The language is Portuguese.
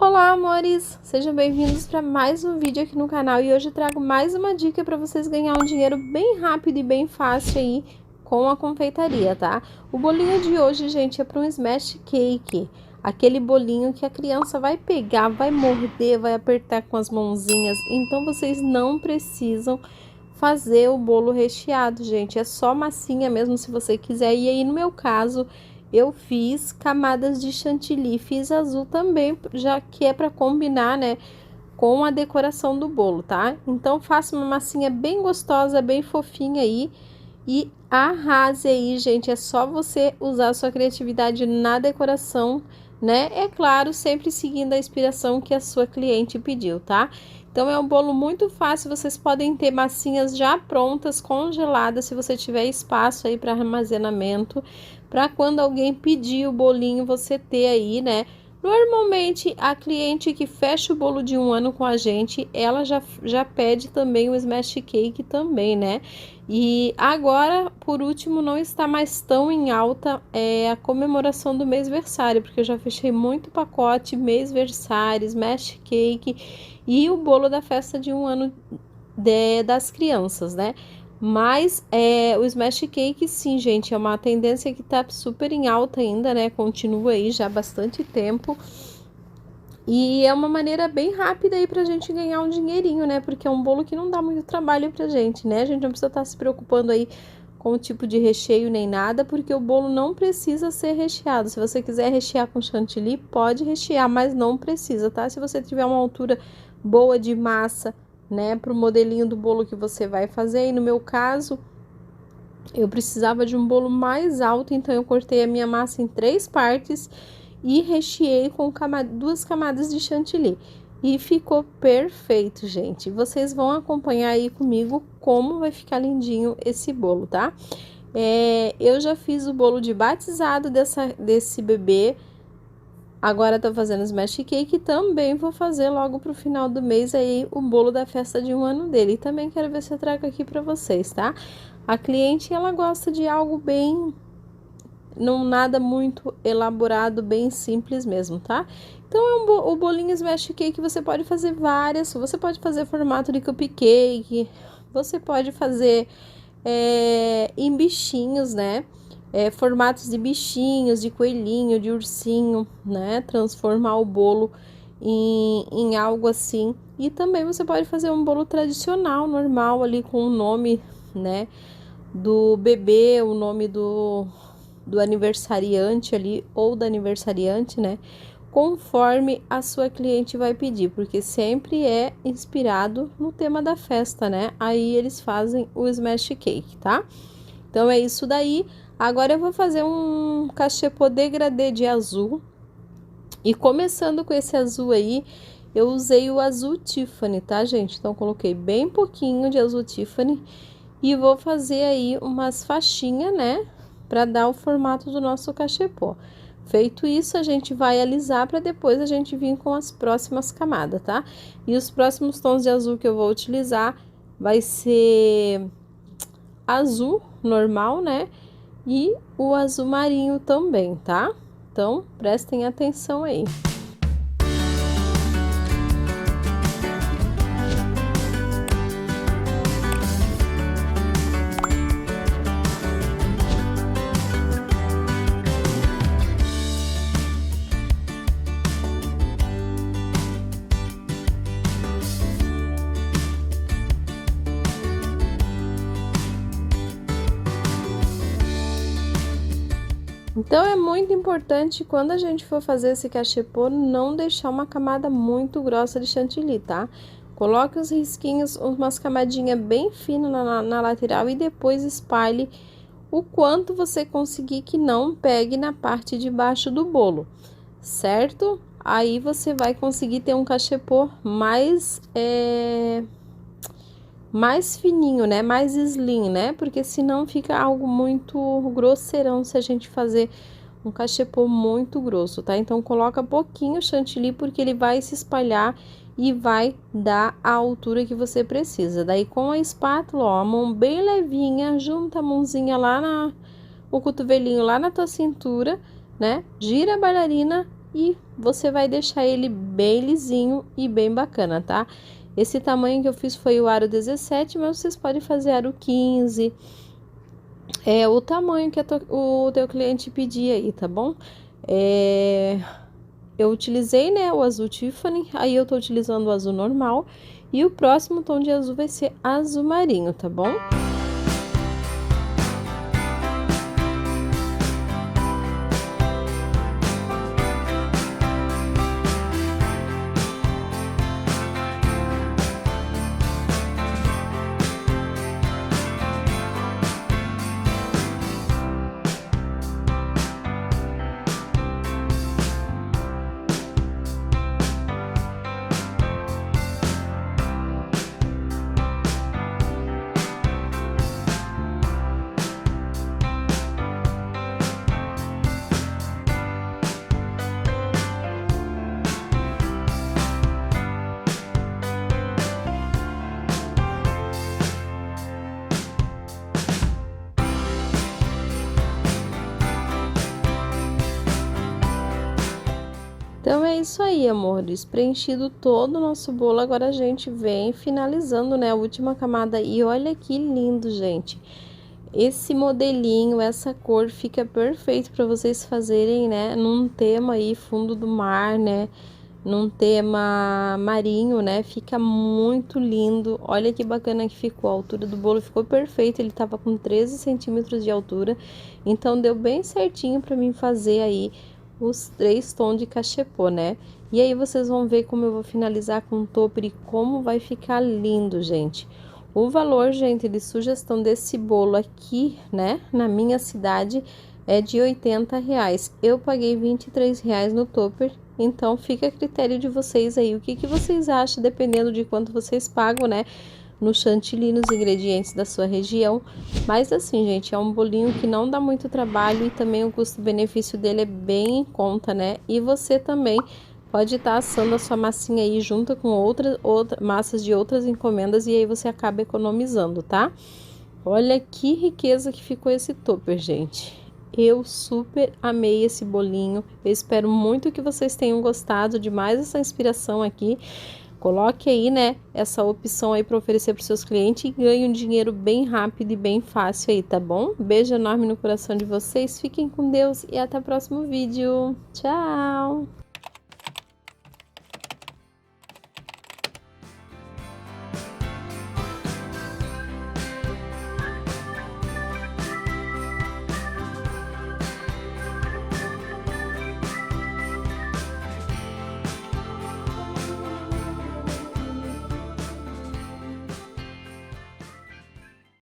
Olá, amores! Sejam bem-vindos para mais um vídeo aqui no canal e hoje eu trago mais uma dica para vocês ganhar um dinheiro bem rápido e bem fácil aí com a confeitaria, tá? O bolinho de hoje, gente, é para um smash cake, aquele bolinho que a criança vai pegar, vai morder, vai apertar com as mãozinhas, então vocês não precisam fazer o bolo recheado, gente, é só massinha mesmo se você quiser. E aí no meu caso eu fiz camadas de chantilly, fiz azul também, já que é para combinar, né, com a decoração do bolo, tá? Então faça uma massinha bem gostosa, bem fofinha aí e arrase aí, gente. É só você usar a sua criatividade na decoração, né? É claro, sempre seguindo a inspiração que a sua cliente pediu, tá? Então é um bolo muito fácil, vocês podem ter massinhas já prontas, congeladas, se você tiver espaço aí para armazenamento, para quando alguém pedir o bolinho você ter aí, né? Normalmente a cliente que fecha o bolo de 1 ano com a gente, ela já pede também o smash cake também, né? E agora, por último, não está mais tão em alta a comemoração do mêsversário, porque eu já fechei muito pacote mêsversário, smash cake e o bolo da festa de 1 ano das crianças, né? Mas o smash cake, sim, gente, é uma tendência que tá super em alta ainda, né? Continua aí já há bastante tempo. E é uma maneira bem rápida aí pra gente ganhar um dinheirinho, né? Porque é um bolo que não dá muito trabalho pra gente, né? A gente não precisa estar se preocupando aí com o tipo de recheio nem nada, porque o bolo não precisa ser recheado. Se você quiser rechear com chantilly, pode rechear, mas não precisa, tá? Se você tiver uma altura boa de massa, né, para o modelinho do bolo que você vai fazer. E no meu caso, eu precisava de um bolo mais alto, então eu cortei a minha massa em 3 partes e recheei com 2 camadas de chantilly. E ficou perfeito, gente. Vocês vão acompanhar aí comigo como vai ficar lindinho esse bolo, tá? Eu já fiz o bolo de batizado desse bebê. Agora tô fazendo smash cake e também vou fazer logo pro final do mês aí o bolo da festa de 1 ano dele. E também quero ver se eu trago aqui para vocês, tá? A cliente, ela gosta de algo bem, não nada muito elaborado, bem simples mesmo, tá? Então o bolinho smash cake você pode fazer várias, você pode fazer formato de cupcake, você pode fazer em bichinhos, né? Formatos de bichinhos, de coelhinho, de ursinho, né? Transformar o bolo em algo assim. E também você pode fazer um bolo tradicional, normal, ali com o nome, né, do bebê, o nome do aniversariante ali, ou da aniversariante, né? Conforme a sua cliente vai pedir, porque sempre é inspirado no tema da festa, né? Aí eles fazem o smash cake, tá? Então é isso daí. Agora eu vou fazer um cachepô degradê de azul. E começando com esse azul aí, eu usei o azul Tiffany, tá, gente? Então coloquei bem pouquinho de azul Tiffany e vou fazer aí umas faixinhas, né, para dar o formato do nosso cachepô. Feito isso, a gente vai alisar para depois a gente vir com as próximas camadas, tá? E os próximos tons de azul que eu vou utilizar vai ser azul normal, né? E o azul marinho também, tá? Então, prestem atenção aí. Então é muito importante quando a gente for fazer esse cachepô não deixar uma camada muito grossa de chantilly, tá? Coloque os risquinhos, umas camadinhas bem finas na lateral e depois espalhe o quanto você conseguir que não pegue na parte de baixo do bolo, certo? Aí você vai conseguir ter um cachepô mais fininho, né? Mais slim, né? Porque senão fica algo muito grosseirão se a gente fazer um cachepô muito grosso, tá? Então coloca pouquinho chantilly porque ele vai se espalhar e vai dar a altura que você precisa. Daí com a espátula, ó, a mão bem levinha, junta a mãozinha lá o cotovelinho lá na tua cintura, né? Gira a bailarina e você vai deixar ele bem lisinho e bem bacana, tá? Esse tamanho que eu fiz foi o aro 17, mas vocês podem fazer aro 15, o tamanho que o teu cliente pedir aí, tá bom? Eu utilizei, né, o azul Tiffany, aí eu tô utilizando o azul normal, e o próximo tom de azul vai ser azul marinho, tá bom? Então é isso aí, amores, preenchido todo o nosso bolo, agora a gente vem finalizando, né, a última camada, e olha que lindo, gente. Esse modelinho, essa cor fica perfeito para vocês fazerem, né, num tema aí, fundo do mar, né, num tema marinho, né, fica muito lindo. Olha que bacana que ficou, a altura do bolo ficou perfeita, ele tava com 13 centímetros de altura, então deu bem certinho para mim fazer aí os 3 tons de cachepô, né? E aí vocês vão ver como eu vou finalizar com o topper e como vai ficar lindo, gente. O valor, gente, de sugestão desse bolo aqui, né, na minha cidade, é de R$80. Eu paguei R$23 no topper, então fica a critério de vocês aí. O que que vocês acham, dependendo de quanto vocês pagam, né? No chantilly, nos ingredientes da sua região. Mas assim, gente, é um bolinho que não dá muito trabalho e também o custo-benefício dele é bem em conta, né? E você também pode estar assando a sua massinha aí junto com outras massas de outras encomendas e aí você acaba economizando, tá? Olha que riqueza que ficou esse topper, gente. Eu super amei esse bolinho. Eu espero muito que vocês tenham gostado de mais essa inspiração aqui. Coloque aí, né, essa opção aí para oferecer para os seus clientes e ganhe um dinheiro bem rápido e bem fácil aí, tá bom? Beijo enorme no coração de vocês, fiquem com Deus e até o próximo vídeo. Tchau!